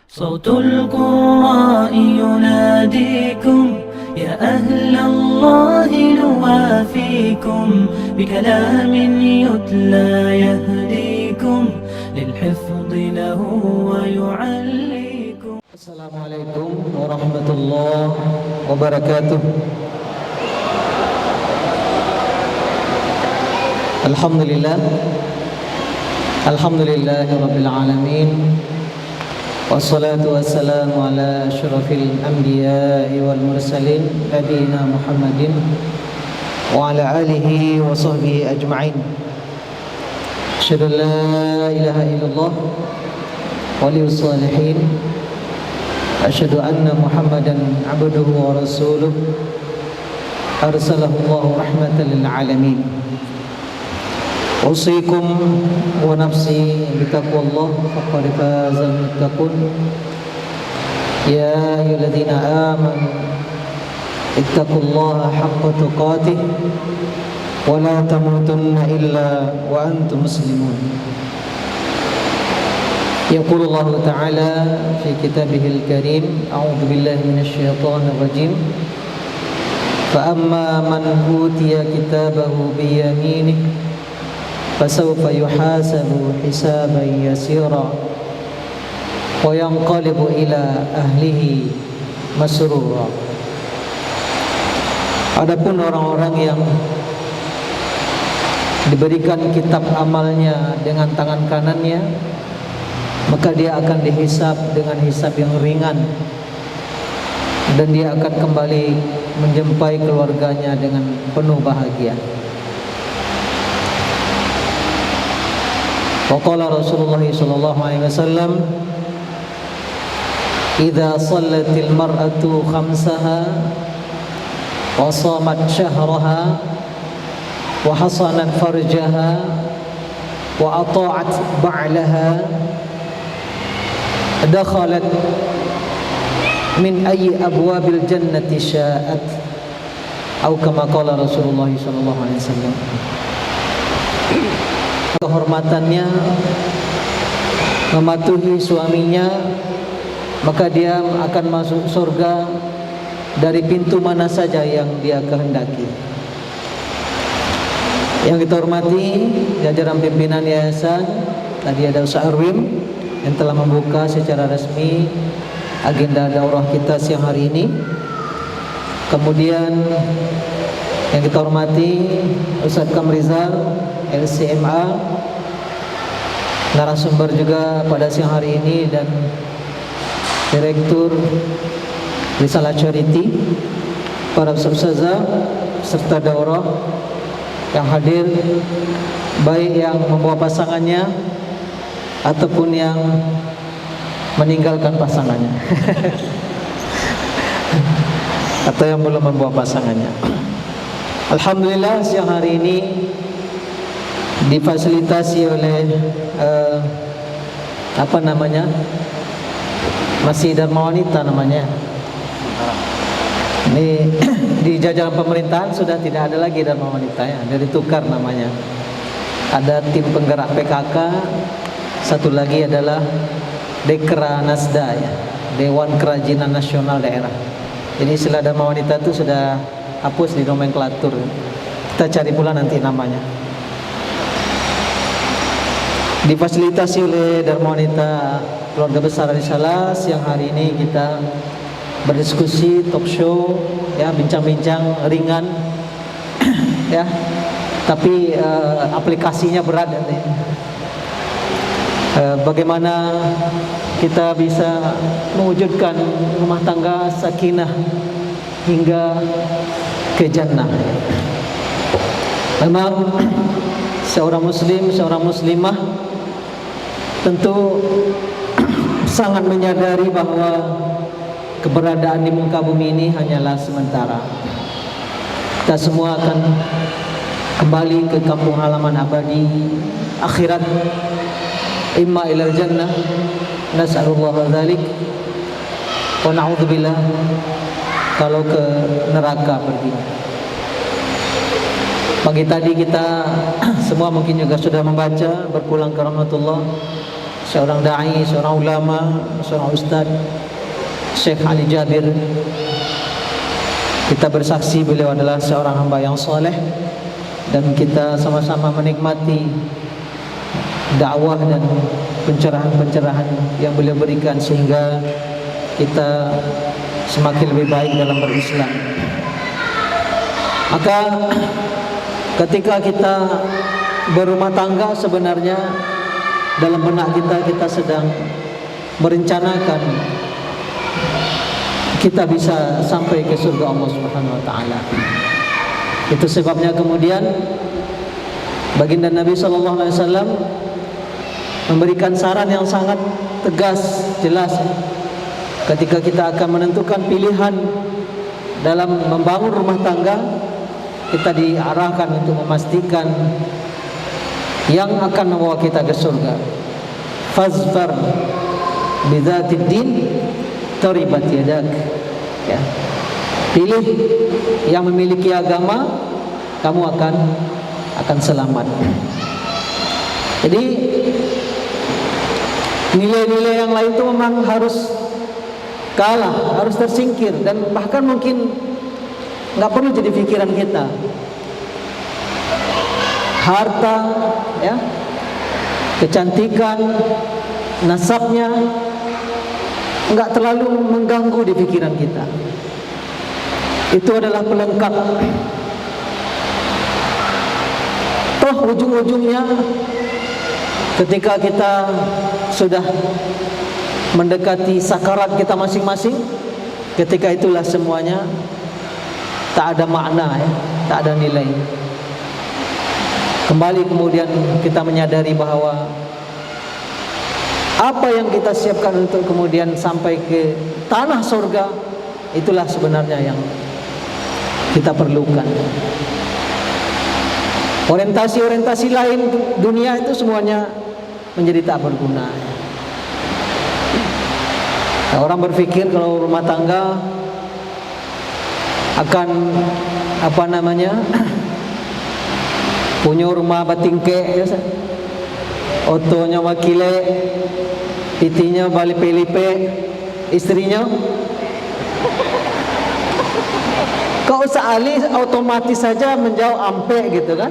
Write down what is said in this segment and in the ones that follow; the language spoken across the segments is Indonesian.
صوت القراء يناديكم يا أهل الله نوافيكم بكلام يتلى يهديكم للحفظ له ويعليكم. السلام عليكم ورحمة الله وبركاته. Alhamdulillah Rabbil Alamin, wassalatu wassalamu ala asyrafil anbiya'i wal mursalin nabiyina Muhammadin wa ala alihi wa sahbihi ajma'in. Asyhadu an la ilaha illallah waliyus salihin, asyhadu anna Muhammadan abduhu wa rasuluh arsalahu Allahu rahmatan lil alamin. Usikum wa nafsi bitaqwallah faqad fazal muttaqun. Ya ayyuhalladzina amanu ittaqullaha haqqa tuqatih wa la tamutunna illa wa antum muslimun. Yaqulullahu ta'ala fi kitabihil karim, a'udzu billahi minasyaitonir rajim. Fa amma man utiya kitabahu bi yaminih فسوف يحاسب حسابا يسيرا وينقلب إلى أهله مسرورا. Adapun orang-orang yang diberikan kitab amalnya dengan tangan kanannya, maka dia akan dihisab dengan hisab yang ringan, dan dia akan kembali menjumpai keluarganya dengan penuh bahagia. Waqala Rasulullah sallallahu alaihi wasallam, idza shallatil mar'atu khamsaha wa shamat syahraha wa hasanat farjaha wa ata'at ba'laha dakhalat min ayyi abwabil jannati sya'at, atau kama qala Rasulullah sallallahu alaihi wasallam. Kehormatannya mematuhi suaminya, maka dia akan masuk surga dari pintu mana saja yang dia kehendaki. Yang kita hormati jajaran pimpinan yayasan, tadi ada Ustaz Arwim yang telah membuka secara resmi agenda daurah kita siang hari ini. Kemudian yang kita hormati Ustaz Kamrizal LCMA, narasumber juga pada siang hari ini, dan Direktur Risalah Charity, para ustazah serta daurah yang hadir, baik yang membawa pasangannya ataupun yang meninggalkan pasangannya atau yang belum membawa pasangannya. Alhamdulillah siang hari ini difasilitasi oleh Masjid Dharma Wanita namanya. Ini di jajaran pemerintahan sudah tidak ada lagi Dharma Wanita ya, dari tukar namanya. Ada tim penggerak PKK, satu lagi adalah Dekra Nasda ya, Dewan Kerajinan Nasional Daerah. Jadi istilah Dharma Wanita itu sudah hapus di nomenklatur. Kita cari pula nanti namanya. Difasilitasi oleh Dharma Wanita Keluarga Besar Risalah, siang hari ini kita berdiskusi, talk show ya, bincang-bincang ringan ya, tapi aplikasinya berat ya. Bagaimana kita bisa mewujudkan rumah tangga sakinah hingga ke jannah. Memang seorang muslim, seorang muslimah tentu sangat menyadari bahwa keberadaan di muka bumi ini hanyalah sementara. Kita semua akan kembali ke kampung halaman abadi akhirat, imma ilal jannah, nas'alullah dzalik, wa na'udzubillah kalau ke neraka pergi. Pagi tadi kita semua mungkin juga sudah membaca, berpulang ke rahmatullah, seorang dai, seorang ulama, seorang ustaz, Syekh Ali Jabir. Kita bersaksi beliau adalah seorang hamba yang soleh, dan kita sama-sama menikmati dakwah dan pencerahan-pencerahan yang beliau berikan sehingga kita semakin lebih baik dalam berislam. Maka ketika kita berumah tangga, sebenarnya dalam benak kita sedang merencanakan kita bisa sampai ke surga Allah Subhanahu wa taala. Itu sebabnya kemudian baginda Nabi sallallahu alaihi wasallam memberikan saran yang sangat tegas, jelas ketika kita akan menentukan pilihan dalam membangun rumah tangga. Kita diarahkan untuk memastikan yang akan membawa kita ke surga. Fazfar bidzatid din taribat yadak. Ya. Pilih yang memiliki agama, kamu akan selamat. Jadi nilai-nilai yang lain itu memang harus kalah, harus tersingkir, dan bahkan mungkin nggak perlu jadi pikiran kita. Harta, ya, kecantikan, nasabnya nggak terlalu mengganggu di pikiran kita. Itu adalah pelengkap. Toh ujung-ujungnya ketika kita sudah mendekati sakarat kita masing-masing, ketika itulah semuanya tak ada makna, ya, tak ada nilai. Kembali kemudian kita menyadari bahwa apa yang kita siapkan untuk kemudian sampai ke tanah surga, itulah sebenarnya yang kita perlukan. Orientasi-orientasi lain dunia itu semuanya menjadi tak berguna. Nah, orang berpikir kalau rumah tangga akan punya rumah batingke, ya, otonya wakile, titinya bali pelipe, istrinya kau seali otomatis saja menjauh ampe gitu kan.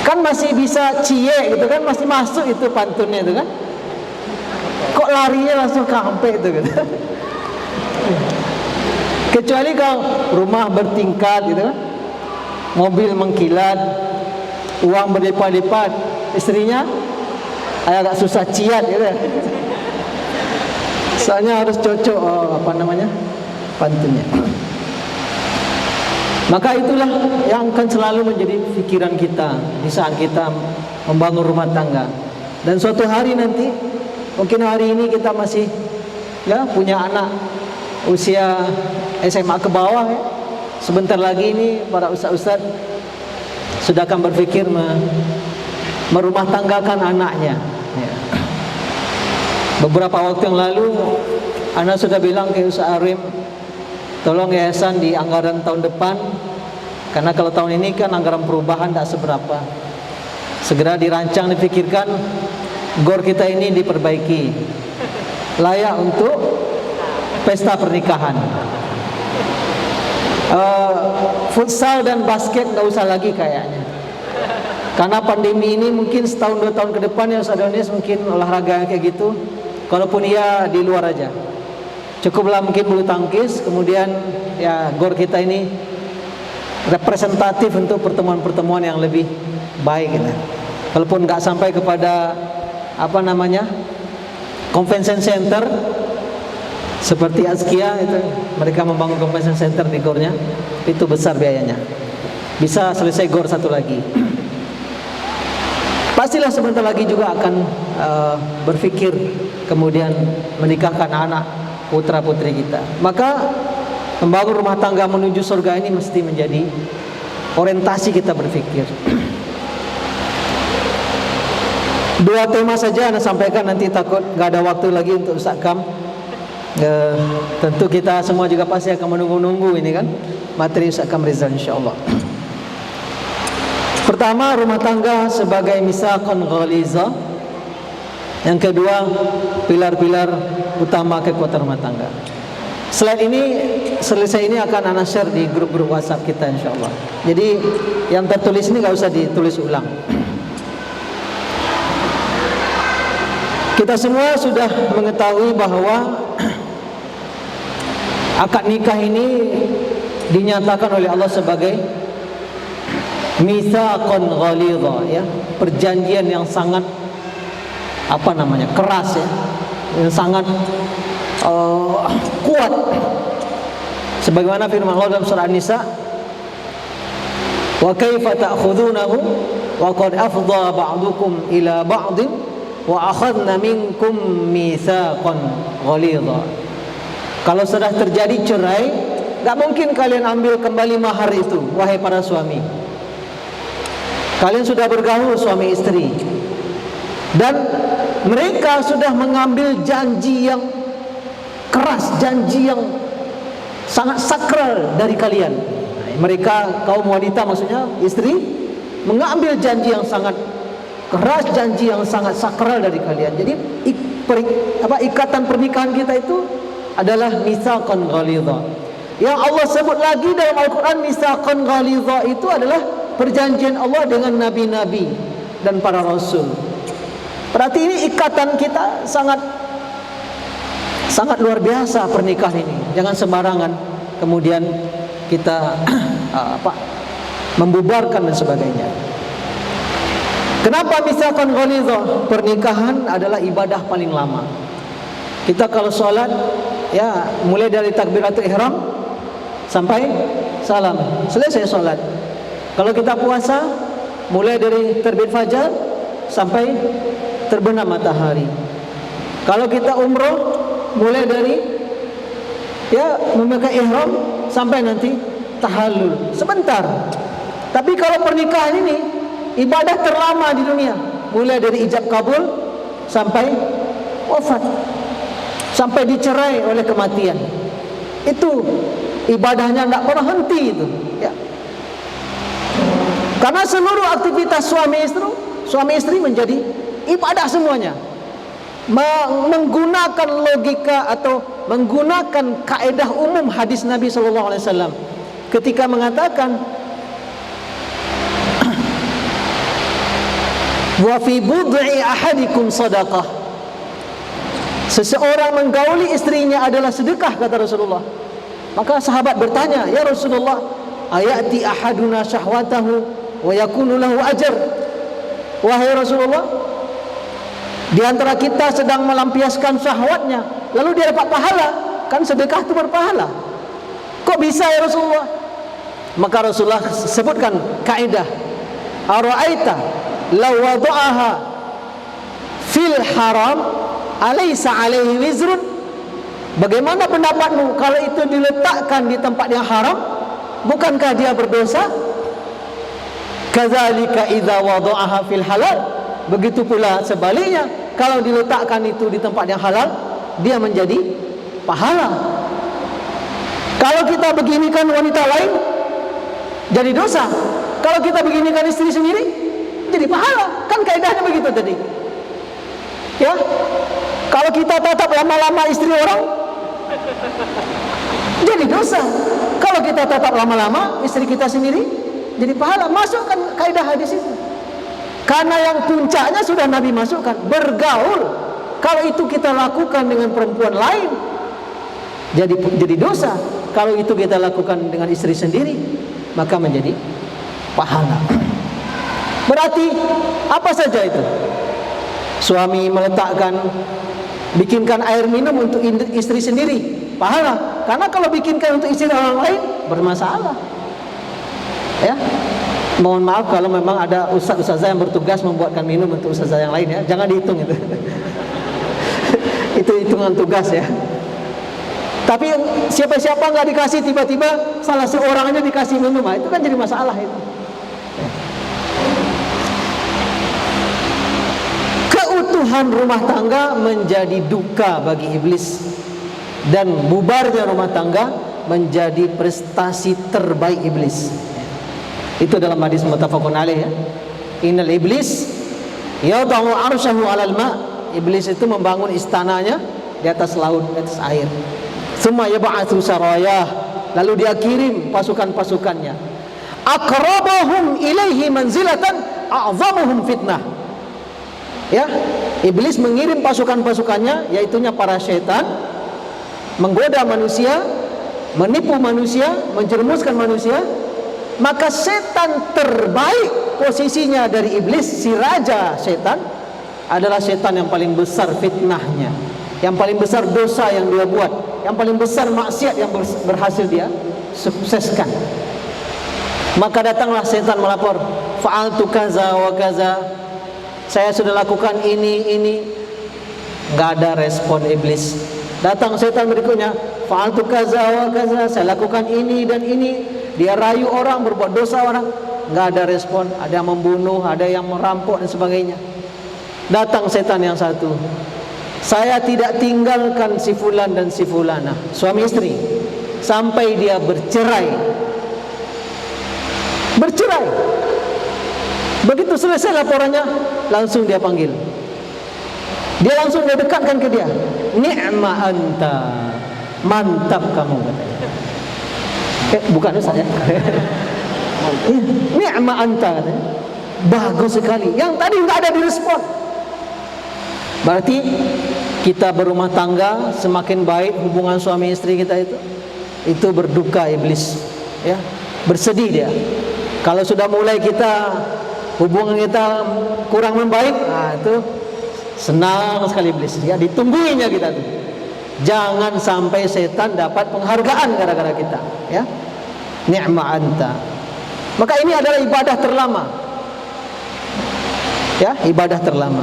Kan masih bisa cie gitu kan, masih masuk itu pantunnya itu kan. Kok larinya langsung ke ampe itu gitu. Kecuali kalau rumah bertingkat gitu kan, mobil mengkilat, uang berlipat-lipat, istrinya agak susah ciat gitu. Soalnya harus cocok pantunnya. Maka itulah yang akan selalu menjadi pikiran kita di saat kita membangun rumah tangga. Dan suatu hari nanti, mungkin hari ini kita masih punya anak usia SMA ke bawah, ya. Sebentar lagi ini para ustaz-ustaz sudah akan berpikir merumah tanggakan anaknya, ya. Beberapa waktu yang lalu anak sudah bilang ke Ustaz Arim, tolong yayasan di anggaran tahun depan, karena kalau tahun ini kan anggaran perubahan tak seberapa, segera dirancang, dipikirkan gor kita ini diperbaiki layak untuk pesta pernikahan. Futsal dan basket nggak usah lagi kayaknya, karena pandemi ini mungkin setahun 2 tahun ke depan ya Ustaz Adonis, mungkin olahraga kayak gitu, kalaupun iya di luar aja. Cukuplah mungkin bulu tangkis, kemudian ya gor kita ini representatif untuk pertemuan-pertemuan yang lebih baik gitu. Kalaupun nggak sampai kepada convention center seperti Azkia itu, mereka membangun convention center di gornya, itu besar biayanya. Bisa selesai gor satu lagi. Pastilah sebentar lagi juga akan berpikir kemudian menikahkan anak putra putri kita. Maka membangun rumah tangga menuju surga ini mesti menjadi orientasi kita berpikir. 2 tema saja Anda sampaikan, nanti takut gak ada waktu lagi untuk Ustaz Kam. Tentu kita semua juga pasti akan menunggu-nunggu ini kan materi Ustaz Kam Rizal, insyaallah. Pertama, rumah tangga sebagai misaqan ghaliza. Yang kedua, pilar-pilar utama kekuatan rumah tangga. Slide ini, selesai ini akan ana share di grup-grup WhatsApp kita insyaallah. Jadi yang tertulis ini enggak usah ditulis ulang. Kita semua sudah mengetahui bahwa akad nikah ini dinyatakan oleh Allah sebagai mitsaqan ghalidha, ya, perjanjian yang sangat keras, ya, yang sangat kuat. Sebagaimana firman Allah dalam surah An-Nisa, wa kaifa ta'khudunahu wa qad afdha ba'dukum ila ba'din wa akhadna minkum mitsaqan ghalidha. Kalau sudah terjadi cerai, enggak mungkin kalian ambil kembali mahar itu, wahai para suami. Kalian sudah bergaul suami istri, dan mereka sudah mengambil janji yang keras, janji yang sangat sakral dari kalian. Mereka, kaum wanita maksudnya, istri, mengambil janji yang sangat keras, janji yang sangat sakral dari kalian. Jadi ikatan pernikahan kita itu adalah mitsaqan ghalidha. Yang Allah sebut lagi dalam Al-Quran, mitsaqan ghalidha itu adalah perjanjian Allah dengan nabi-nabi dan para rasul. Berarti ini ikatan kita sangat luar biasa pernikahan ini. Jangan sembarangan kemudian kita membubarkan dan sebagainya. Kenapa mitsaqan ghalidha? Pernikahan adalah ibadah paling lama. Kita kalau sholat, ya, mulai dari takbiratul ihram sampai salam, selesai sholat. Kalau kita puasa, mulai dari terbit fajar sampai terbenam matahari. Kalau kita umroh, mulai dari, ya, memakai ihram sampai nanti tahallul, sebentar. Tapi kalau pernikahan ini ibadah terlama di dunia, mulai dari ijab kabul sampai wafat, sampai dicerai oleh kematian. Itu ibadahnya tidak pernah henti itu, ya. Karena seluruh aktivitas suami istri menjadi ibadah semuanya. Menggunakan logika atau menggunakan kaedah umum hadis Nabi SAW ketika mengatakan wa fi bud'i ahadikum sadaqah. Seseorang menggauli istrinya adalah sedekah, kata Rasulullah. Maka sahabat bertanya, ya Rasulullah, ayati ahaduna syahwatahu wa yakunu lahu ajr. Wahai Rasulullah, di antara kita sedang melampiaskan syahwatnya, lalu dia dapat pahala, kan sedekah itu berpahala. Kok bisa ya Rasulullah? Maka Rasulullah sebutkan kaidah, ara'aita law wada'aha fil haram alaysa alaihi wizrun. Bagaimana pendapatmu kalau itu diletakkan di tempat yang haram, bukankah dia berdosa? Kadzalika idza wada'aha fil halal. Begitu pula sebaliknya, kalau diletakkan itu di tempat yang halal, dia menjadi pahala. Kalau kita beginikan wanita lain, jadi dosa. Kalau kita beginikan istri sendiri, jadi pahala. Kan kaidahnya begitu tadi, ya. Kalau kita tatap lama-lama istri orang, jadi dosa. Kalau kita tatap lama-lama istri kita sendiri, jadi pahala. Masukkan kaidah hadis itu. Karena yang puncaknya sudah Nabi masukkan, bergaul. Kalau itu kita lakukan dengan perempuan lain, jadi dosa. Kalau itu kita lakukan dengan istri sendiri, maka menjadi pahala. Berarti apa saja itu? Suami bikinkan air minum untuk istri sendiri, pahala. Karena kalau bikinkan untuk istri orang lain, bermasalah, ya. Mohon maaf kalau memang ada ustaz-ustazah yang bertugas membuatkan minum untuk ustazah yang lain, ya. Jangan dihitung itu. Itu hitungan tugas, ya. Tapi siapa-siapa nggak dikasih, tiba-tiba salah seorang aja dikasih minum, itu kan jadi masalah itu. Keutuhan rumah tangga menjadi duka bagi iblis, dan bubarnya rumah tangga menjadi prestasi terbaik iblis. Itu dalam hadis muttafaqun alaih ya. Innal iblis yadau arsyahu 'alal ma'. Iblis itu membangun istananya di atas laut, di atas air. Tsumma yab'atsu sarayah. Lalu dia kirim pasukan-pasukannya. Aqrabahum ilaihi manzilatan a'zamuhum fitnah. Ya, iblis mengirim pasukan-pasukannya, yaitunya para syaitan, menggoda manusia, menipu manusia, menjerumuskan manusia. Maka setan terbaik posisinya dari iblis, si raja setan, adalah setan yang paling besar fitnahnya, yang paling besar dosa yang dia buat, yang paling besar maksiat yang berhasil dia sukseskan. Maka datanglah setan melapor, fa'altu kaza wa kaza, saya sudah lakukan ini. Nggak ada respon iblis. Datang setan berikutnya, fa'altu kaza wa kaza, saya lakukan ini dan ini. Dia rayu orang, berbuat dosa orang, nggak ada respon. Ada yang membunuh, ada yang merampok dan sebagainya. Datang setan yang satu, saya tidak tinggalkan si fulan dan si fulana, suami istri, sampai dia bercerai. Begitu selesai laporannya, langsung dia panggil. Dia langsung dia dekatkan ke dia. Ni'ma anta, mantap kamu, katanya. Bukan Ustaz ya. Ni'ma anta, katanya. Bagus sekali. Yang tadi nggak ada direspon. Berarti kita berumah tangga semakin baik hubungan suami istri kita itu berduka iblis, ya, bersedih dia. Kalau sudah mulai hubungan kita kurang membaik, itu senang sekali iblis, ya, ditungguinya kita tuh. Jangan sampai setan dapat penghargaan gara-gara kita, ya. Ni'ma anta. Maka ini adalah ibadah terlama, ya, ibadah terlama.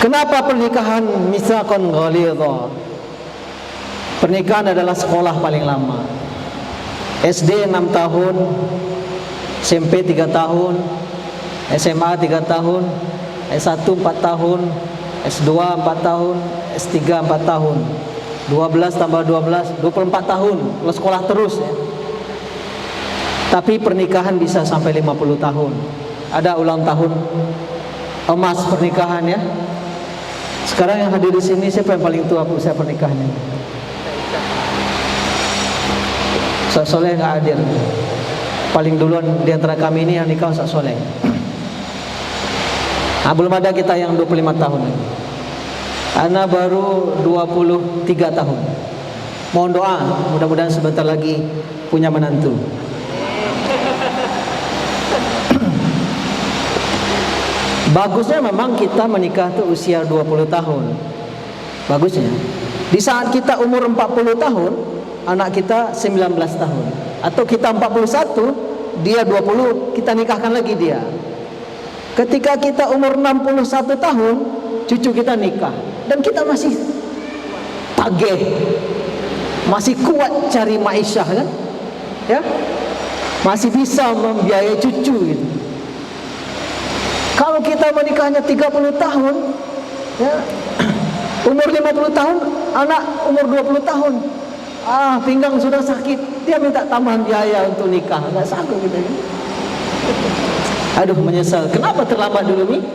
Kenapa pernikahan mitsaqan ghalidha? Pernikahan adalah sekolah paling lama. SD 6 tahun, SMP 3 tahun, SMA 3 tahun, S1 4 tahun, S2 4 tahun, S3 4 tahun, 12 tambah 12, 24 tahun, kalau sekolah terus, ya. Tapi pernikahan bisa sampai 50 tahun. Ada ulang tahun emas pernikahan, ya. Sekarang yang hadir di sini siapa yang paling tua usia pernikahannya? Ustaz Soleh nggak hadir. Paling duluan di antara kami ini yang nikah Ustaz Soleh. Belum ada kita yang 25 tahun lagi. Ana baru 23 tahun. Mohon doa, mudah-mudahan sebentar lagi punya menantu. Bagusnya memang kita menikah tuh usia 20 tahun. Bagusnya. Di saat kita umur 40 tahun, anak kita 19 tahun. Atau kita 41, dia 20, kita nikahkan lagi dia. Ketika kita umur 61 tahun, cucu kita nikah. Dan kita masih tagih, masih kuat cari ma'isyah, kan? Ya? Masih bisa membiayai cucu gitu. Kalau kita menikahnya 30 tahun, ya, umur 50 tahun, anak umur 20 tahun, pinggang sudah sakit, dia minta tambahan biaya untuk nikah, nggak sanggup gitu, ya. Aduh, menyesal. Kenapa terlambat dulu nih?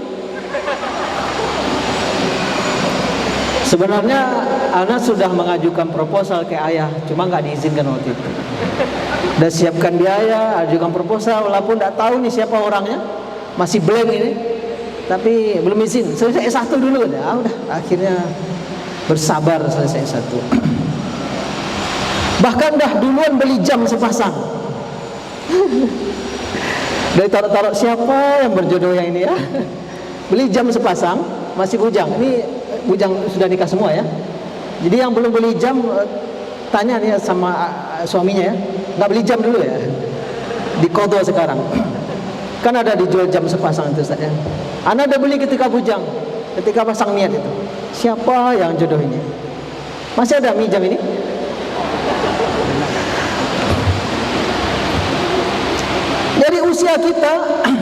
Sebenarnya anak sudah mengajukan proposal ke ayah, cuma nggak diizinkan waktu itu. Udah siapkan biaya, ajukan proposal, walaupun nggak tahu nih siapa orangnya, masih blank ini, tapi belum izin. Selesai S1 dulu, udah akhirnya bersabar selesai S1. Bahkan dah duluan beli jam sepasang. Dari taruh-taruh siapa yang berjodoh yang ini, ya. Beli jam sepasang, masih bujang. Ini bujang sudah nikah semua, ya. Jadi yang belum beli jam, tanya nih sama suaminya, ya. Nggak beli jam dulu, ya. Dikodok sekarang. Kan ada dijual jam sepasang itu, Ustaz, ya. Anda udah beli ketika bujang, ketika pasang niat itu. Siapa yang jodoh ini? Masih ada jam ini? Jadi usia kita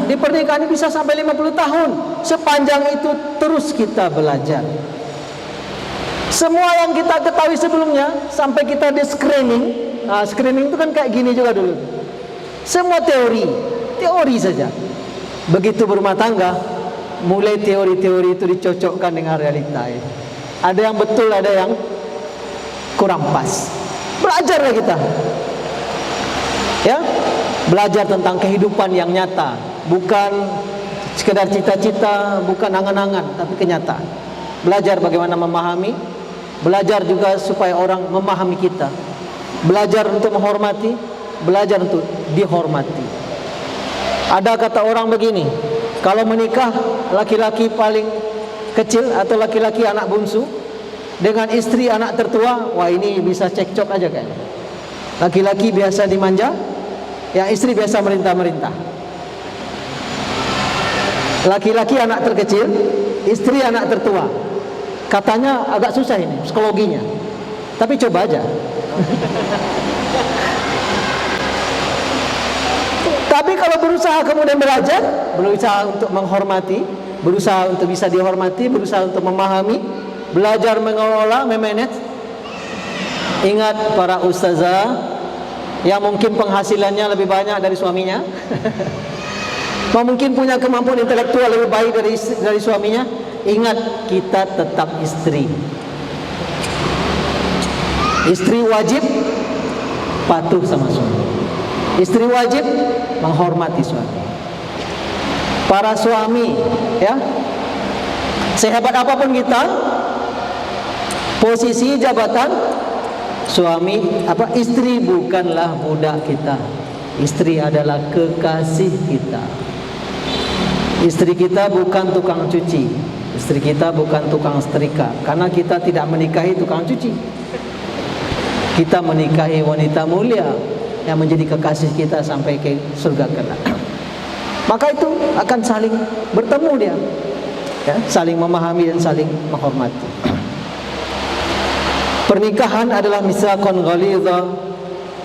di pernikahan ini bisa sampai 50 tahun. Sepanjang itu terus kita belajar. Semua yang kita ketahui sebelumnya, sampai kita di screening. Screening itu kan kayak gini juga dulu. Semua teori saja. Begitu berumah tangga, mulai teori-teori itu dicocokkan dengan realita. Ada yang betul, ada yang kurang pas. Belajarlah kita, ya, belajar tentang kehidupan yang nyata, bukan sekedar cita-cita, bukan angan-angan, tapi kenyataan. Belajar bagaimana memahami, belajar juga supaya orang memahami kita, belajar untuk menghormati, belajar untuk dihormati. Ada kata orang begini, kalau menikah laki-laki paling kecil atau laki-laki anak bungsu dengan istri anak tertua, wah ini bisa cekcok aja kayaknya. Laki-laki biasa dimanja, yang istri biasa merintah-merintah. Laki-laki anak terkecil, istri anak tertua. Katanya agak susah ini psikologinya, tapi coba aja. Tapi kalau berusaha kemudian belajar, berusaha untuk menghormati, berusaha untuk bisa dihormati, berusaha untuk memahami, belajar mengelola, memanage. Ingat para ustazah yang mungkin penghasilannya lebih banyak dari suaminya, mungkin punya kemampuan intelektual lebih baik dari suaminya. Ingat, kita tetap istri. Istri wajib patuh sama suami. Istri wajib menghormati suami. Para suami, ya, sehebat apapun kita, posisi jabatan, suami istri bukanlah budak kita. Istri adalah kekasih kita. Istri kita bukan tukang cuci. Istri kita bukan tukang setrika. Karena kita tidak menikahi tukang cuci. Kita menikahi wanita mulia yang menjadi kekasih kita sampai ke surga kelak. Maka itu akan saling bertemu dia, ya, saling memahami dan saling menghormati. Pernikahan adalah misaqan ghalidha,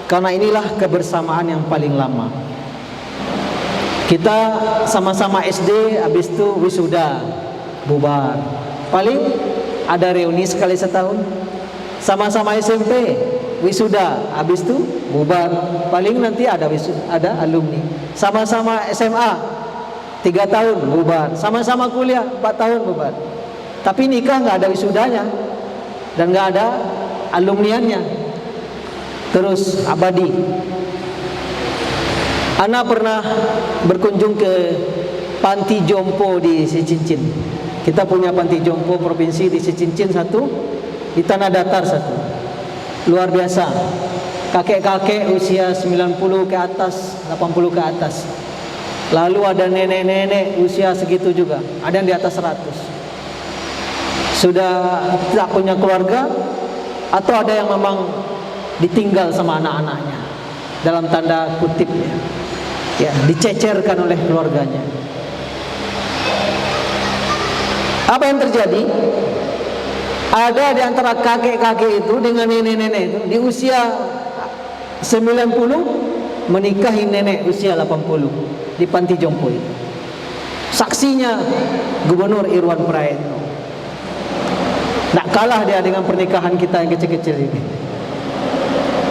karena inilah kebersamaan yang paling lama. Kita sama-sama SD, habis itu wisuda, bubar. Paling ada reuni sekali setahun. Sama-sama SMP, wisuda, habis itu bubar. Paling nanti ada alumni. Sama-sama SMA 3 tahun bubar. Sama-sama kuliah 4 tahun bubar. Tapi nikah nggak ada wisudanya dan nggak ada alumniannya. Terus abadi. Ana pernah berkunjung ke panti jompo di Sicincin. Kita punya panti jompo provinsi di Sicincin satu, di Tanah Datar satu. Luar biasa. Kakek-kakek usia 90 ke atas, 80 ke atas. Lalu ada nenek-nenek usia segitu juga, ada yang di atas 100. Sudah tidak punya keluarga, atau ada yang memang ditinggal sama anak-anaknya, dalam tanda kutip, ya, dicecerkan oleh keluarganya. Apa yang terjadi? Ada di antara kakek-kakek itu dengan nenek-nenek itu di usia 90 menikahi nenek usia 80 di panti jompo itu. Saksinya Gubernur Irwan Prayitno. Tak kalah dia dengan pernikahan kita yang kecil-kecil ini.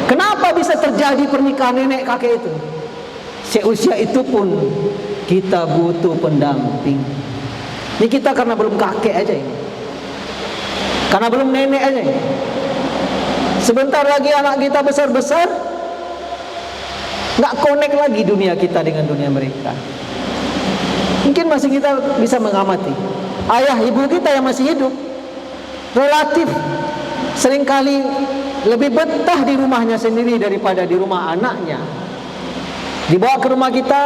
Kenapa bisa terjadi pernikahan nenek kakek itu? Seusia itu pun kita butuh pendamping. Ini kita karena belum kakek aja ini, karena belum nenek aja ini. Sebentar lagi anak kita besar-besar, nggak connect lagi dunia kita dengan dunia mereka. Mungkin masih kita bisa mengamati ayah ibu kita yang masih hidup, relatif seringkali lebih betah di rumahnya sendiri daripada di rumah anaknya. Dibawa ke rumah kita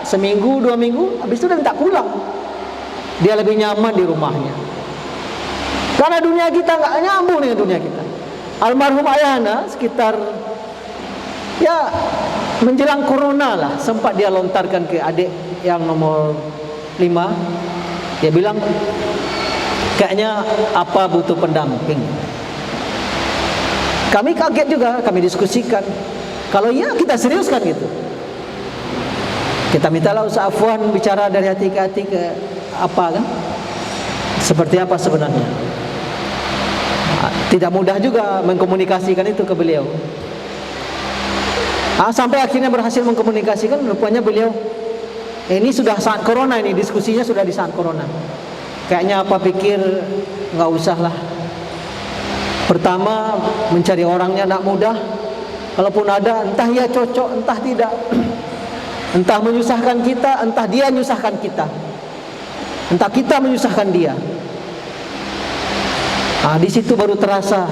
seminggu 2 minggu, habis itu udah minta pulang. Dia lebih nyaman di rumahnya, karena dunia kita nggak nyambung dengan dunia kita. Almarhum ayahna sekitar ya menjelang corona lah, sempat dia lontarkan ke adik yang nomor 5. Dia bilang kayaknya apa butuh pendamping. Kami kaget juga, kami diskusikan. Kalau iya kita seriuskan gitu. Kita mintalah Ustaz Afwan bicara dari hati ke hati ke apa kan? Seperti apa sebenarnya? Tidak mudah juga mengkomunikasikan itu ke beliau. Sampai akhirnya berhasil mengkomunikasikan. Rupanya beliau ini sudah saat corona, ini diskusinya sudah di saat corona. Kayaknya apa pikir nggak usah lah. Pertama mencari orangnya tidak mudah. Kalaupun ada, entah ia cocok, entah tidak. Entah menyusahkan kita, entah dia menyusahkan kita. Entah kita menyusahkan dia. Di situ baru terasa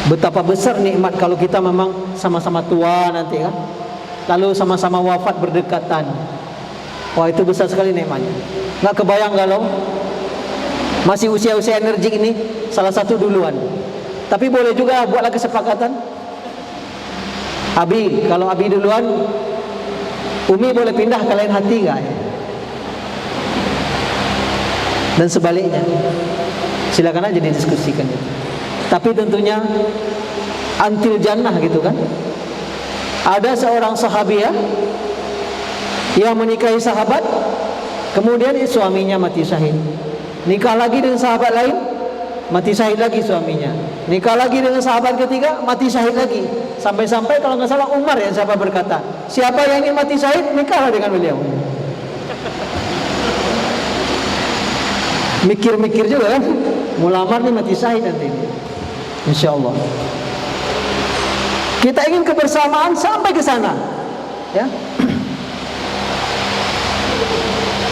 betapa besar nikmat kalau kita memang sama-sama tua nanti kan. Lalu sama-sama wafat berdekatan. Wah, itu besar sekali nikmatnya. Nggak kebayang kalau masih usia-usia energik ini salah satu duluan. Tapi boleh juga buatlah kesepakatan. Abi, kalau Abi duluan, Umi boleh pindah ke lain hati nggak ya? Dan sebaliknya. Silakan aja didiskusikan itu. Tapi tentunya antil jannah gitu kan. Ada seorang sahabiah yang menikahi sahabat, kemudian suaminya mati syahid. Nikah lagi dengan sahabat lain, mati syahid lagi suaminya. Nikah lagi dengan sahabat ketiga, mati syahid lagi. Sampai-sampai kalau nggak salah Umar yang siapa berkata, siapa yang ingin mati syahid, nikahlah dengan beliau. Mikir-mikir juga kan, mau lamar nih mati syahid nanti, insyaallah. Kita ingin kebersamaan sampai ke sana, ya.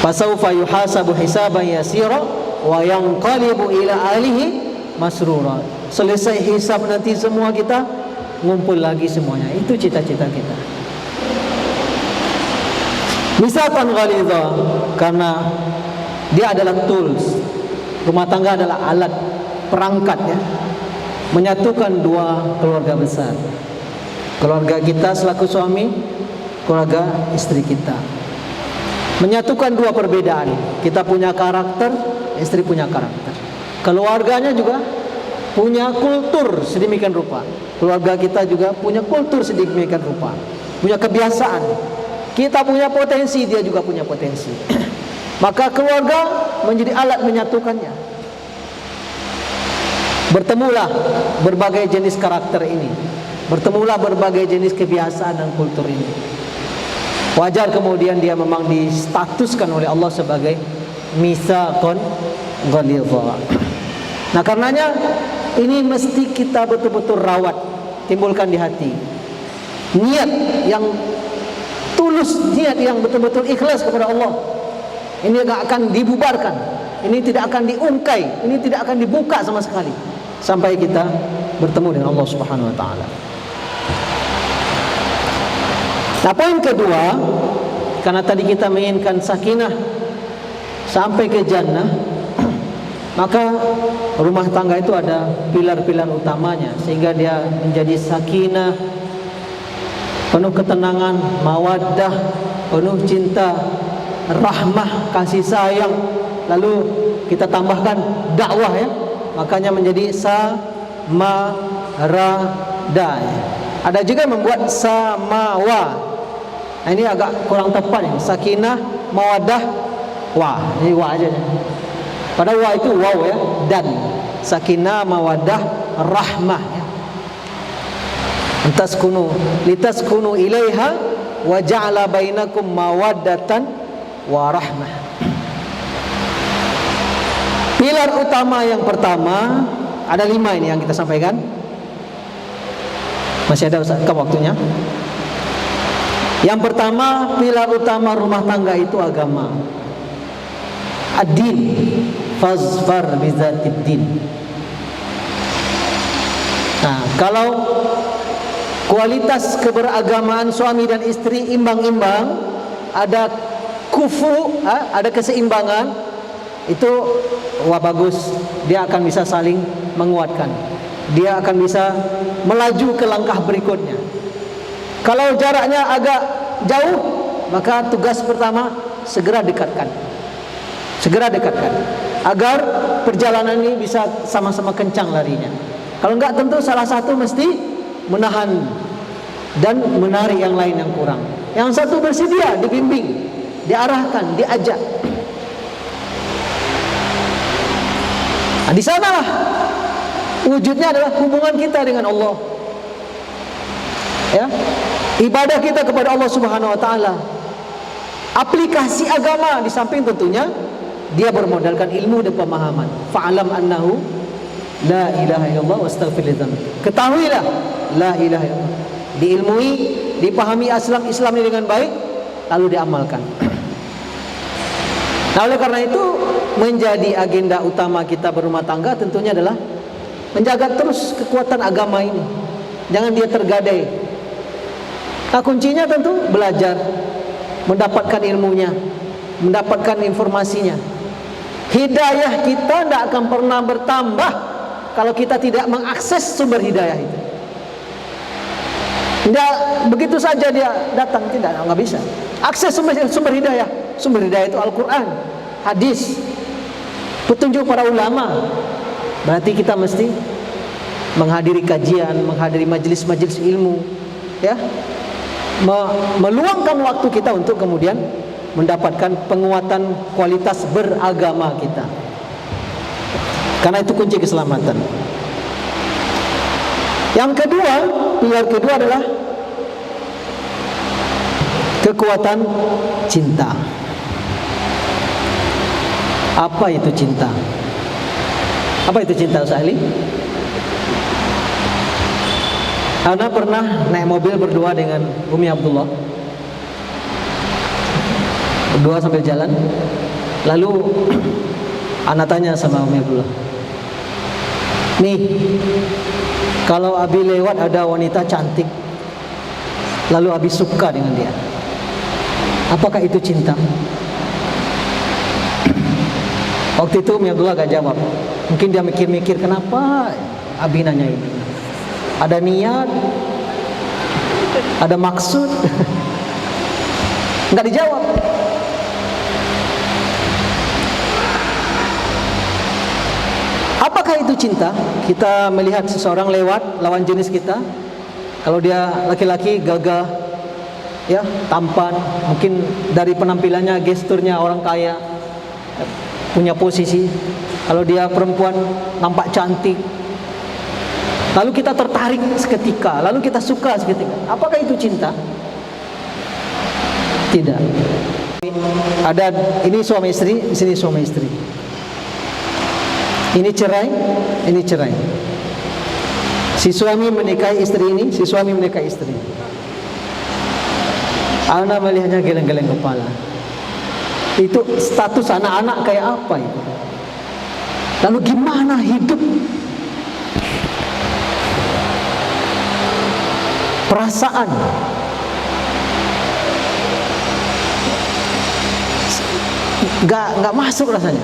Fasawfa yuhasabu hisaban yasira wa yanqalibu ila alihi masrura. Selesai hisab nanti semua kita ngumpul lagi semuanya. Itu cita-cita kita. Misatan ghalidha, karena dia adalah tools. Rumah tangga adalah alat, perangkat ya, menyatukan dua keluarga besar. Keluarga kita selaku suami, keluarga istri kita. Menyatukan dua perbedaan. Kita punya karakter, istri punya karakter. Keluarganya juga punya kultur sedemikian rupa. Keluarga kita juga punya kultur sedemikian rupa. Punya kebiasaan. Kita punya potensi, dia juga punya potensi. Maka keluarga menjadi alat menyatukannya. Bertemulah berbagai jenis karakter ini. Bertemulah berbagai jenis kebiasaan dan kultur ini. Wajar kemudian dia memang distatuskan oleh Allah sebagai mitsaqan ghalidha. Nah, karenanya ini mesti kita betul-betul rawat, timbulkan di hati. Niat yang tulus, niat yang betul-betul ikhlas kepada Allah. Ini tidak akan dibubarkan, ini tidak akan diungkai, ini tidak akan dibuka sama sekali sampai kita bertemu dengan Allah Subhanahu wa taala. Nah, poin kedua, karena tadi kita menginginkan sakinah sampai ke jannah, maka rumah tangga itu ada pilar-pilar utamanya sehingga dia menjadi sakinah, penuh ketenangan, mawaddah, penuh cinta, rahmah, kasih sayang. Lalu kita tambahkan dakwah ya, makanya menjadi samarada. Ada juga yang membuat samawa. Nah, ini agak kurang tepat ya. Sakinah, mawaddah, wa. Ini wa aja. Pada wa itu waw ya, dan sakinah, mawaddah, rahmah ya. Litaskunu ilaiha wa ja'ala bainakum mawaddatan wa rahmah. Pilar utama yang pertama, ada 5 ini yang kita sampaikan. Masih ada Ustaz, waktunya. Yang pertama, pilar utama rumah tangga itu agama. Ad-din, fazfar bizatid din. Nah, kalau kualitas keberagamaan suami dan istri imbang-imbang, ada kufu, ada keseimbangan, itu wah bagus. Dia akan bisa saling menguatkan. Dia akan bisa melaju ke langkah berikutnya. Kalau jaraknya agak jauh, maka tugas pertama segera dekatkan. Segera dekatkan agar perjalanan ini bisa sama-sama kencang larinya. Kalau enggak, tentu salah satu mesti menahan dan menarik yang lain yang kurang. Yang satu bersedia dibimbing, diarahkan, diajak. Nah, di sanalah wujudnya adalah hubungan kita dengan Allah. Ya. ibadah kita kepada Allah Subhanahu wa taala, aplikasi agama, di samping tentunya dia bermodalkan ilmu dan pemahaman. Fa'alam annahu la ilaha illallah wastaghfir lidzambik. Ketahuilah la ilaha illallah, diilmui, dipahami Islam ini dengan baik, lalu diamalkan. Nah, oleh karena itu menjadi agenda utama kita berumah tangga tentunya adalah menjaga terus kekuatan agama ini, jangan dia tergadai. Nah, kuncinya tentu belajar, mendapatkan ilmunya, mendapatkan informasinya. Hidayah kita tidak akan pernah bertambah kalau kita tidak mengakses sumber hidayah itu. Tidak begitu saja dia datang, nggak bisa. Akses sumber hidayah. Sumber hidayah itu Al-Quran, hadis, petunjuk para ulama. Berarti kita mesti menghadiri kajian, menghadiri majelis-majelis ilmu, ya, meluangkan waktu kita untuk kemudian mendapatkan penguatan kualitas beragama kita. Karena itu kunci keselamatan. Yang kedua, pilar kedua adalah kekuatan cinta. Apa itu cinta? Apa itu cinta, Ustaz Ali? Ana pernah naik mobil berdua dengan Umi Abdullah, berdua sambil jalan. Lalu Ana tanya sama Umi Abdullah, nih, kalau Abi lewat ada wanita cantik, lalu Abi suka dengan dia, apakah itu cinta? Waktu itu Umi Abdullah gak jawab. Mungkin dia mikir-mikir, kenapa Abi nanya ini? Ada niat, ada maksud. Nggak dijawab. Apakah itu cinta? Kita melihat seseorang lewat, lawan jenis kita, kalau dia laki-laki gagah, ya, tampan, mungkin dari penampilannya, gesturnya orang kaya, punya posisi. Kalau dia perempuan nampak cantik, lalu kita tertarik seketika, lalu kita suka seketika. Apakah itu cinta? Tidak. Ada ini suami istri, di sini suami istri. Ini cerai, ini cerai. Si suami menikahi istri ini, si suami menikahi istri. Ana melihatnya geleng-geleng kepala. Itu status anak-anak kayak apa itu? Lalu gimana hidup? Perasaan. Nggak masuk rasanya.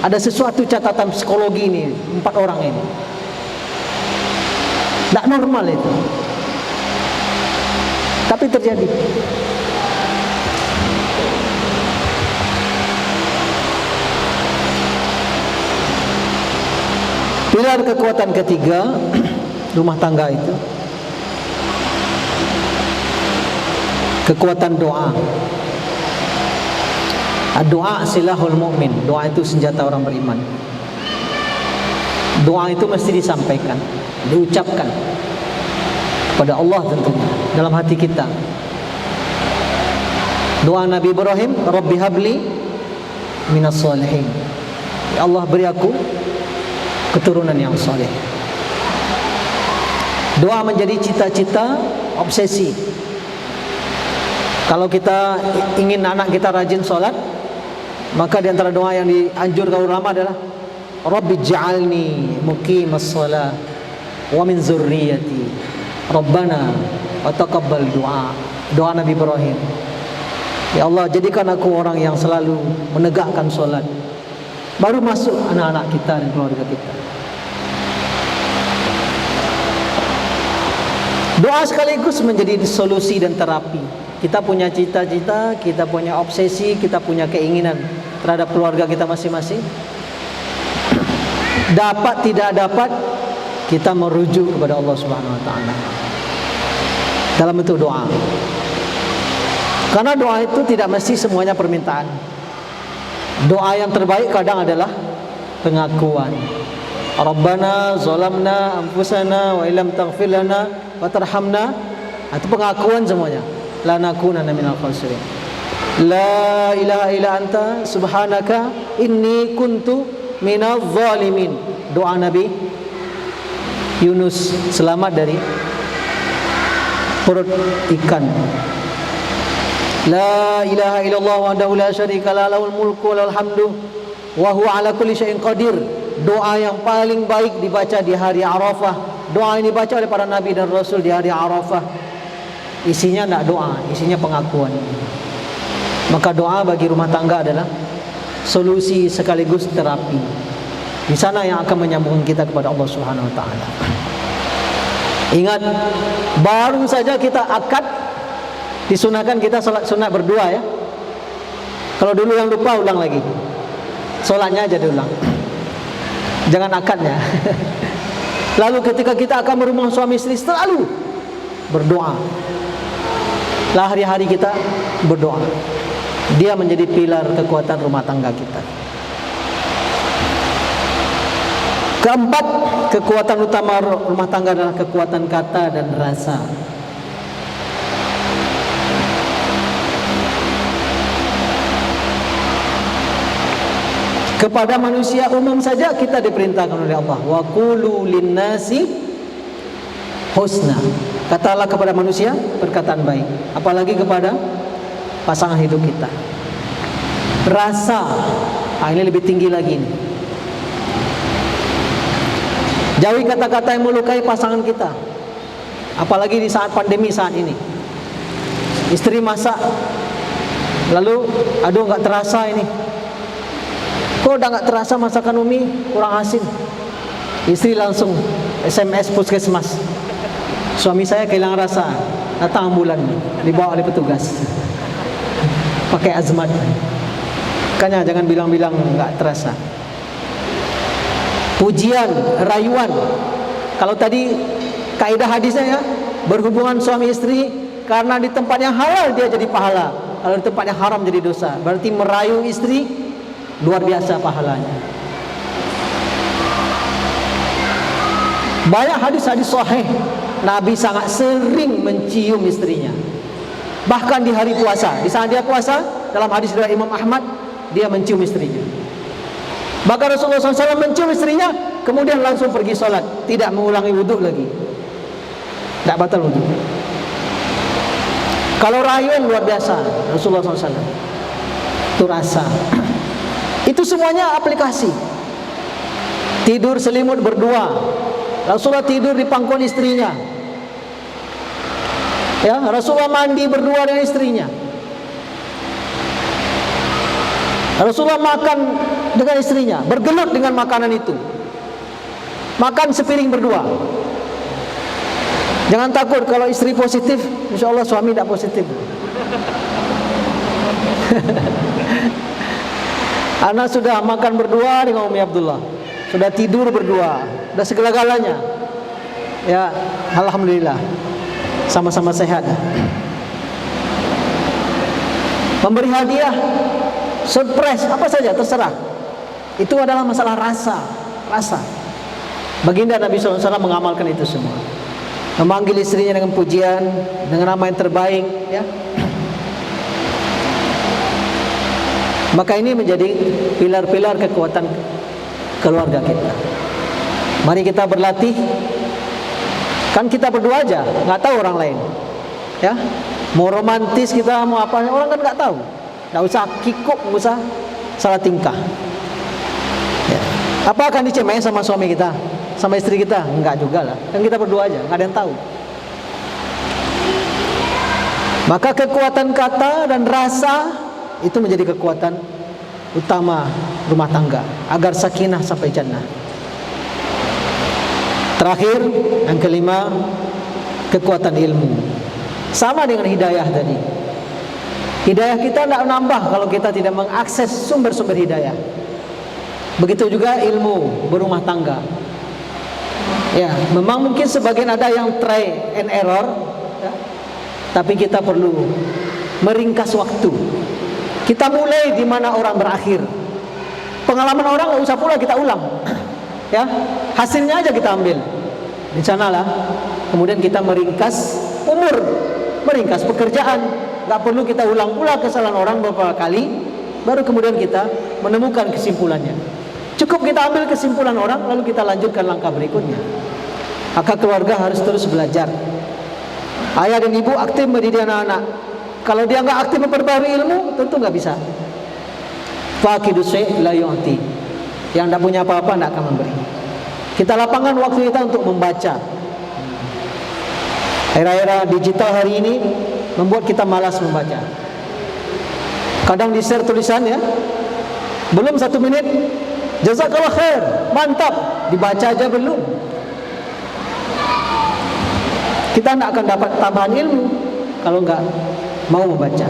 Ada sesuatu catatan psikologi ini, 4 orang ini. Nggak normal itu. Tapi terjadi. Pilar kekuatan ketiga rumah tangga itu kekuatan doa. Doa silahul mu'min. Doa itu senjata orang beriman. Doa itu mesti disampaikan, diucapkan kepada Allah tentunya, dalam hati kita. Doa Nabi Ibrahim, Rabbi habli minas solihin. Ya Allah, beri aku keturunan yang soleh. Doa menjadi cita-cita, obsesi. Kalau kita ingin anak kita rajin sholat, maka di antara doa yang dianjurkan ulama adalah Rabbi ja'alni muqimas shalah wa min zurriyyati Rabbana wa taqabbal du'a. Doa Nabi Ibrahim, ya Allah, jadikan aku orang yang selalu menegakkan sholat, baru masuk anak-anak kita dan keluarga kita. Doa sekaligus menjadi solusi dan terapi. Kita punya cita-cita, kita punya obsesi, kita punya keinginan terhadap keluarga kita masing-masing. Dapat tidak dapat, kita merujuk kepada Allah Subhanahu wa taala dalam bentuk doa. Karena doa itu tidak mesti semuanya permintaan. Doa yang terbaik kadang adalah pengakuan. Rabbana zalamna anfusana wa illam taghfir lana wa tarhamna atau pengakuan semuanya. Lanakunanna minal khasirin. La ilaha illa anta subhanaka inni kuntu minadh zalimin. Doa Nabi Yunus selamat dari perut ikan. La ilaha illallah wahdahu la syarika lah, lahul mulku wa lahul hamdu wa huwa ala kulli syai'in qadir. Doa yang paling baik dibaca di hari Arafah. Doa ini dibaca oleh para nabi dan rasul di hari Arafah. Isinya tidak doa, isinya pengakuan. Maka doa bagi rumah tangga adalah solusi sekaligus terapi. Di sana yang akan menyambungkan kita kepada Allah Subhanahu wa taala. Ingat, baru saja kita akad, disunahkan kita salat sunat berdua ya. Kalau dulu yang lupa ulang lagi. Salatnya aja diulang. Jangan akadnya. Lalu ketika kita akan berumah suami istri selalu berdoa. Lah hari-hari kita berdoa. Dia menjadi pilar kekuatan rumah tangga kita. Keempat, kekuatan utama rumah tangga adalah kekuatan kata dan rasa. Kepada manusia umum saja kita diperintahkan oleh Allah, wa qulu linnasi husna. Katalah kepada manusia perkataan baik, apalagi kepada pasangan hidup kita. Rasa, ini lebih tinggi lagi ini. Jauhi kata-kata yang melukai pasangan kita, apalagi di saat pandemi saat ini. Istri masak, lalu aduh nggak terasa ini, kok udah nggak terasa masakan Umi kurang asin. Istri langsung SMS puskesmas, suami saya kehilangan rasa, datang ambulan, dibawa oleh petugas pakai azmat. Makanya jangan bilang-bilang nggak terasa. Pujian, rayuan. Kalau tadi kaidah hadisnya ya, berhubungan suami istri karena di tempat yang halal dia jadi pahala, kalau di tempat yang haram jadi dosa. Berarti merayu istri luar biasa pahalanya. Banyak hadis-hadis sahih, Nabi sangat sering mencium istrinya. Bahkan di hari puasa, di saat dia puasa, dalam hadis dari Imam Ahmad, dia mencium istrinya. Bahkan Rasulullah SAW mencium istrinya, kemudian langsung pergi sholat, tidak mengulangi wudhu lagi, tidak batal wudhu. Kalau rayuan luar biasa Rasulullah SAW, itu rasa. Itu semuanya aplikasi. Tidur selimut berdua, Rasulullah tidur di pangkuan istrinya. Ya, Rasulullah mandi berdua dengan istrinya. Rasulullah makan dengan istrinya, bergelut dengan makanan itu. Makan sepiring berdua. Jangan takut kalau istri positif, insya Allah suami tidak positif. Anak sudah makan berdua dengan Umi Abdullah, sudah tidur berdua, sudah segala-galanya. Ya, alhamdulillah, sama-sama sehat. Memberi hadiah, surprise, apa saja terserah. Itu adalah masalah rasa. Baginda Nabi SAW mengamalkan itu semua. Memanggil istrinya dengan pujian, dengan nama yang terbaik, ya. Maka ini menjadi pilar-pilar kekuatan keluarga kita. Mari kita berlatih. Kan kita berdua aja, nggak tahu orang lain, ya. Mau romantis kita, mau apa, orang kan nggak tahu. Nggak usah kikuk, nggak usah salah tingkah. Ya. Apa akan dicemahin sama suami kita, sama istri kita? Enggak juga lah. Kan kita berdua aja, nggak ada yang tahu. Maka kekuatan kata dan rasa itu menjadi kekuatan utama rumah tangga agar sakinah sampai jannah. Terakhir, yang kelima, kekuatan ilmu. Sama dengan hidayah tadi. Hidayah kita tidak menambah kalau kita tidak mengakses sumber-sumber hidayah. Begitu juga ilmu berumah tangga. Ya, memang mungkin sebagian ada yang try and error, ya, tapi kita perlu meringkas waktu. Kita mulai di mana orang berakhir. Pengalaman orang nggak usah pula kita ulang, ya, hasilnya aja kita ambil. Di sanalah kemudian kita meringkas umur, meringkas pekerjaan. Gak perlu kita ulang-ulang kesalahan orang beberapa kali, baru kemudian kita menemukan kesimpulannya. Cukup kita ambil kesimpulan orang, lalu kita lanjutkan langkah berikutnya. Maka keluarga harus terus belajar. Ayah dan ibu aktif mendidik anak-anak. Kalau dia nggak aktif memperbarui ilmu, tentu nggak bisa. Faqidu syai' la yu'ti. Yang tidak punya apa-apa tidak akan memberi. Kita lapangkan waktu kita untuk membaca. Era-era digital hari ini membuat kita malas membaca. Kadang di-share tulisan ya, belum 1 menit, jazakallah khair, mantap, dibaca aja belum. Kita tidak akan dapat tambahan ilmu kalau nggak mau membaca.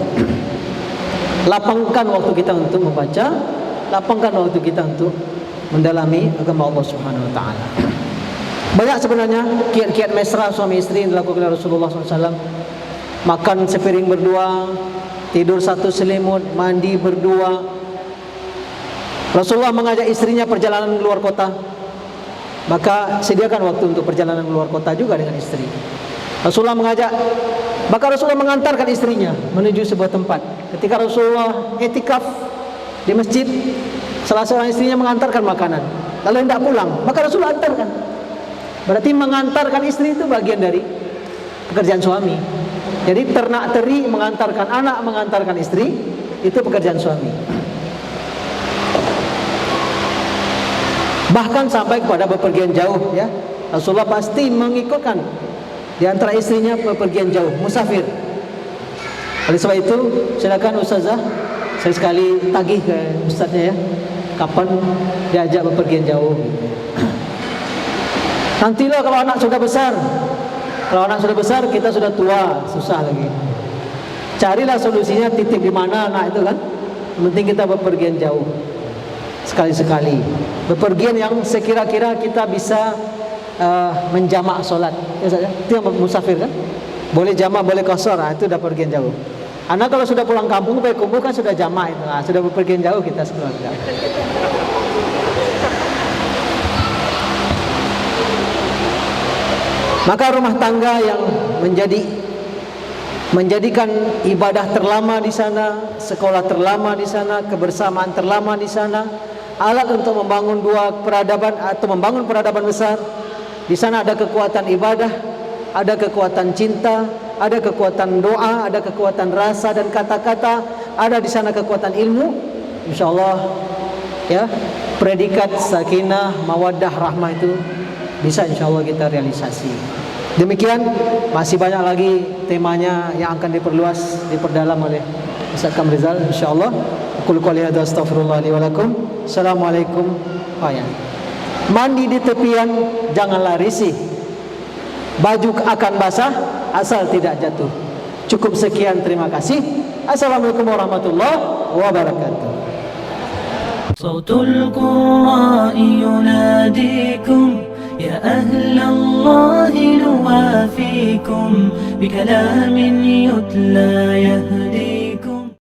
Lapangkan waktu kita untuk membaca, lapangkan waktu kita untuk mendalami agama Allah Subhanahu Wa Taala. Banyak sebenarnya kiat-kiat mesra suami istri yang dilakukan oleh Rasulullah SAW. Makan sepiring berdua, tidur satu selimut, mandi berdua. Rasulullah mengajak istrinya perjalanan keluar kota, maka sediakan waktu untuk perjalanan keluar kota juga dengan istri. Rasulullah mengantarkan istrinya menuju sebuah tempat. Ketika Rasulullah etikaf di masjid, salah seorang istrinya mengantarkan makanan, lalu hendak pulang, maka Rasulullah antarkan. Berarti mengantarkan istri itu bagian dari pekerjaan suami. Jadi ternak teri mengantarkan anak, mengantarkan istri, itu pekerjaan suami. Bahkan sampai kepada bepergian jauh ya, Rasulullah pasti mengikutkan di antara istrinya bepergian jauh, musafir. Oleh sebab itu, silakan ustazah, saya sekali tagih ke ustaznya ya, kapan diajak bepergian jauh. Nantilah kalau anak sudah besar. Kalau anak sudah besar, kita sudah tua, susah lagi. Carilah solusinya, titip di mana anak itu kan. Yang penting kita bepergian jauh, sekali-sekali. Bepergian yang sekira-kira kita bisa menjamak solat ya saja. Itu yang musafir kan, boleh jamak boleh qasar, itu udah pergian jauh. Anak kalau sudah pulang kampung kumpul kan sudah jamak itu, sudah bepergian jauh kita sekeluarga. Maka rumah tangga yang menjadikan ibadah terlama di sana, sekolah terlama di sana, kebersamaan terlama di sana, alat untuk membangun dua peradaban atau membangun peradaban besar. Di sana ada kekuatan ibadah, ada kekuatan cinta, ada kekuatan doa, ada kekuatan rasa dan kata-kata, ada di sana kekuatan ilmu. Insyaallah ya, predikat sakinah, mawaddah, rahmah itu bisa insyaallah kita realisasi. Demikian, masih banyak lagi temanya yang akan diperluas, diperdalam oleh Ustaz Kamrizal insyaallah. Qul qouli hadza astaghfirullah li wa lakum. Assalamualaikum warahmatullahi. Mandi di tepian janganlah risih, baju akan basah asal tidak jatuh. Cukup sekian, terima kasih. Assalamualaikum warahmatullahi wabarakatuh. صوت القراء يناديكم يا أهل الله نوافيكم بكلام يتلى يهدي